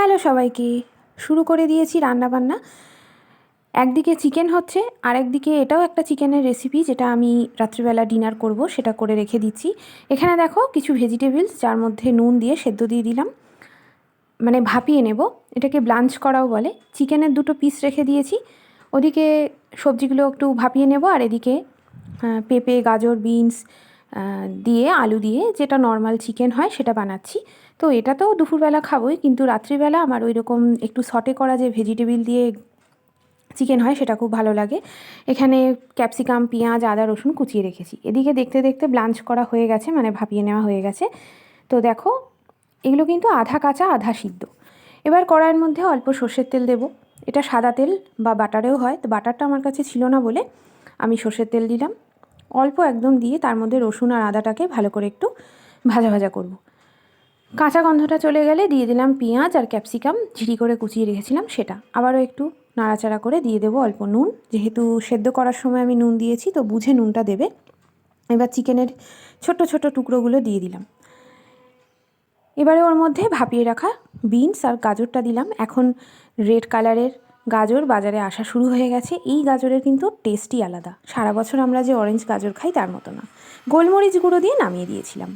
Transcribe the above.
Hello সবাইকে। শুরু করে দিয়েছি রান্নাবান্না। একদিকে চিকেন হচ্ছে, আর একদিকে এটাও একটা চিকেনের রেসিপি যেটা আমি রাত্রিবেলা ডিনার করব, সেটা করে রেখে দিচ্ছি। এখানে দেখো কিছু ভেজিটেবলস, যার মধ্যে নুন দিয়ে সেদ্ধ দিয়ে দিলাম, মানে ভাপিয়ে নেব, এটাকে ব্লাঞ্চ করাও বলে। চিকেনের দুটো পিস রেখে দিয়েছি, ওদিকে সবজিগুলো একটু ভাপিয়ে নেব, আর এদিকে পেঁপে, গাজর, বিনস দিয়ে, আলু দিয়ে যেটা নর্মাল চিকেন হয় সেটা বানাচ্ছি। তো এটা তো দুপুরবেলা খাবোই, কিন্তু রাত্রিবেলা আমার ওই রকম একটু সটে করা যে ভেজিটেবল দিয়ে চিকেন হয় সেটা খুব ভালো লাগে। এখানে ক্যাপসিকাম, পেঁয়াজ, আদা, রসুন কুচিয়ে রেখেছি। এদিকে দেখতে দেখতে ব্লাঞ্চ করা হয়ে গেছে, মানে ভাপিয়ে নেওয়া হয়ে গেছে। তো দেখো, এগুলো কিন্তু আধা কাঁচা আধা সিদ্ধ। এবার কড়াইয়ের মধ্যে অল্প সর্ষের তেল দেব। এটা সাদা তেল বা বাটারেও হয়, তো বাটারটা আমার কাছে ছিল না বলে আমি সর্ষের তেল দিলাম। অল্প একদম দিয়ে তার মধ্যে রসুন আর আদাটাকে ভালো করে একটু ভাজা ভাজা করব। কাঁচা গন্ধটা চলে গেলে দিয়ে দিলাম পেঁয়াজ আর ক্যাপসিকাম ঝিরি করে কুচিয়ে রেখেছিলাম সেটা। আবারও একটু নাড়াচাড়া করে দিয়ে দেবো অল্প নুন, যেহেতু সেদ্ধ করার সময় আমি নুন দিয়েছি তো বুঝে নুনটা দেবে। এবার চিকেনের ছোট ছোট টুকরোগুলো দিয়ে দিলাম। এবারে ওর মধ্যে ভাপিয়ে রাখা বিনস আর গাজরটা দিলাম। এখন রেড কালারের গাজর বাজারে আসা শুরু হয়ে গেছে। এই গাজরের কিন্তু টেস্টই আলাদা, সারা বছর আমরা যে অরেঞ্জ গাজর খাই তার মতো না। গোলমরিচ গুঁড়ো দিয়ে নামিয়ে দিয়েছিলাম।